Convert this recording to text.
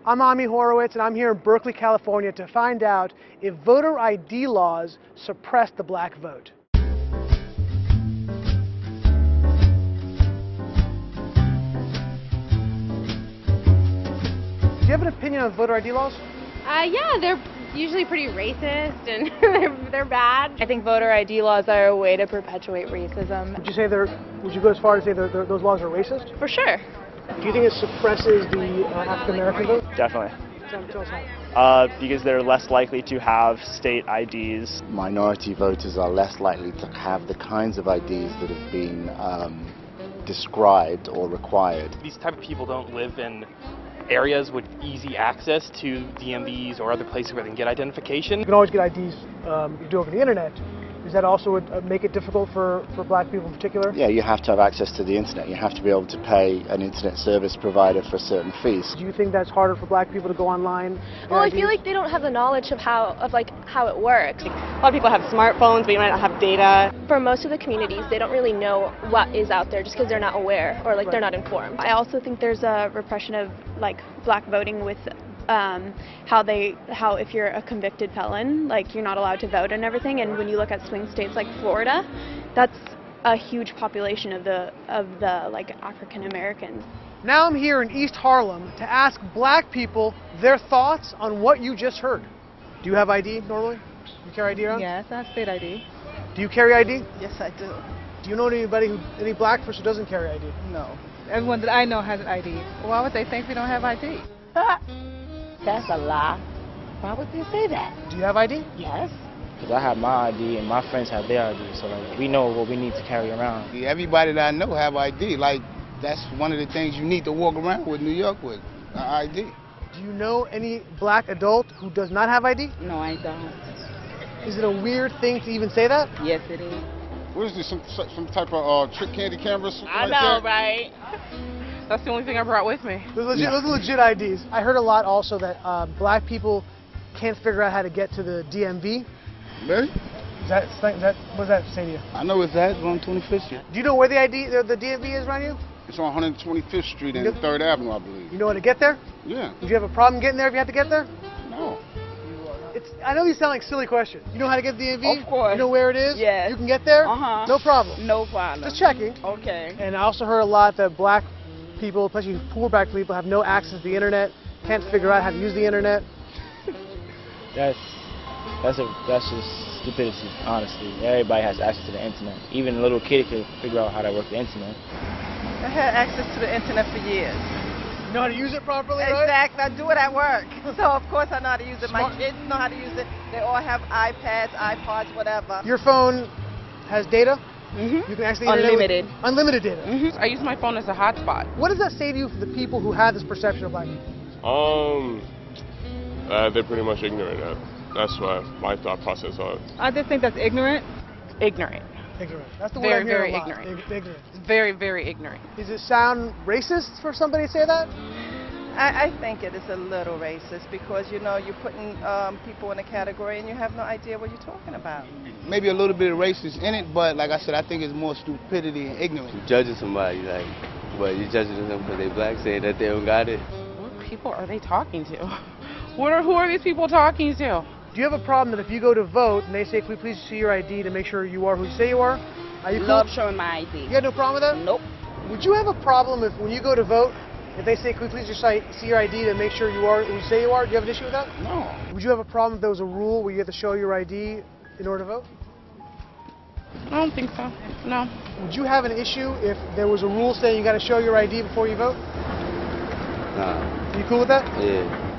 I'm Ami Horowitz, and I'm here in Berkeley, California to find out if voter ID laws suppress the black vote. Do you have an opinion on voter ID laws? Yeah, they're usually pretty racist and they're bad. I think voter ID laws are a way to perpetuate racism. Would you go as far as say those laws are racist? For sure. Do you think it suppresses the African American vote? Definitely. Tell us how. Because they're less likely to have state IDs. Minority voters are less likely to have the kinds of IDs that have been described or required. These type of people don't live in areas with easy access to DMVs or other places where they can get identification. You can always get IDs you do over the internet. Does that also make it difficult for black people in particular? Yeah, you have to have access to the internet. You have to be able to pay an internet service provider for certain fees. Do you think that's harder for black people to go online? Well, I feel like they don't have the knowledge of how it works. A lot of people have smartphones, but you might not have data. For most of the communities, they don't really know what is out there just because they're not aware or they're not informed. I also think there's a repression of black voting with how if you're a convicted felon, you're not allowed to vote and everything. And when you look at swing states like Florida, that's a huge population of the African Americans. Now I'm here in East Harlem to ask black people their thoughts on what you just heard. Do you have ID normally? You carry ID around? Yes, I have state ID. Do you carry ID? Yes, I do. Do you know any black person who doesn't carry ID? No. Everyone that I know has an ID. Why would they think we don't have ID? That's a lie. Why would they say that? Do you have ID? Yes. Because I have my ID and my friends have their ID, so we know what we need to carry around. Everybody that I know have ID. That's one of the things you need to walk around with New York with, ID. Do you know any black adult who does not have ID? No, I don't. Is it a weird thing to even say that? Yes, it is. What is this, some type of trick candy cameras? I know, right? That's the only thing I brought with me. Those are legit IDs. I heard a lot also that black people can't figure out how to get to the DMV. Really? What does that say to you? I know it's that, on 25th Street. Do you know where the DMV is around you? It's on 125th Street and 3rd Avenue, I believe. You know how to get there? Yeah. Would you have a problem getting there if you had to get there? No. I know these sound like silly questions. You know how to get to the DMV? Of course. You know where it is? Yes. You can get there? Uh-huh. No problem. No problem. Just checking. Okay. And I also heard a lot that black people, especially poor black people, have no access to the internet, can't figure out how to use the internet. That's just stupidity, honestly. Everybody has access to the internet. Even a little kid can figure out how to work the internet. I had access to the internet for years. You know how to use it properly, right? Exactly. I do it at work. So, of course, I know how to use it. My kids know how to use it. They all have iPads, iPods, whatever. Your phone has data? Mm-hmm. You can actually unlimited. Unlimited data. Mm-hmm. I use my phone as a hotspot. What does that say to you for the people who have this perception of black people? They're pretty much ignorant. That's what my thought process on it. I just think that's ignorant. Ignorant. Ignorant. That's the word I hear very a lot. ignorant. Ignorant. Very, very ignorant. Does it sound racist for somebody to say that? I think it is a little racist because, you're putting people in a category and you have no idea what you're talking about. Maybe a little bit of racist in it, but like I said, I think it's more stupidity and ignorance. You're judging somebody, but you're judging them because they black, saying that they don't got it. What people are they talking to? Who are these people talking to? Do you have a problem that if you go to vote and they say, can we please see your ID to make sure you are who you say you are? Are you Love cool? showing my ID. You have no problem with that? Nope. Would you have a problem if when you go to vote, if they say, can we please just see your ID to make sure you are who you say you are? Do you have an issue with that? No. Would you have a problem if there was a rule where you have to show your ID in order to vote? I don't think so. No. Would you have an issue if there was a rule saying you got to show your ID before you vote? Nah. Are you cool with that? Yeah.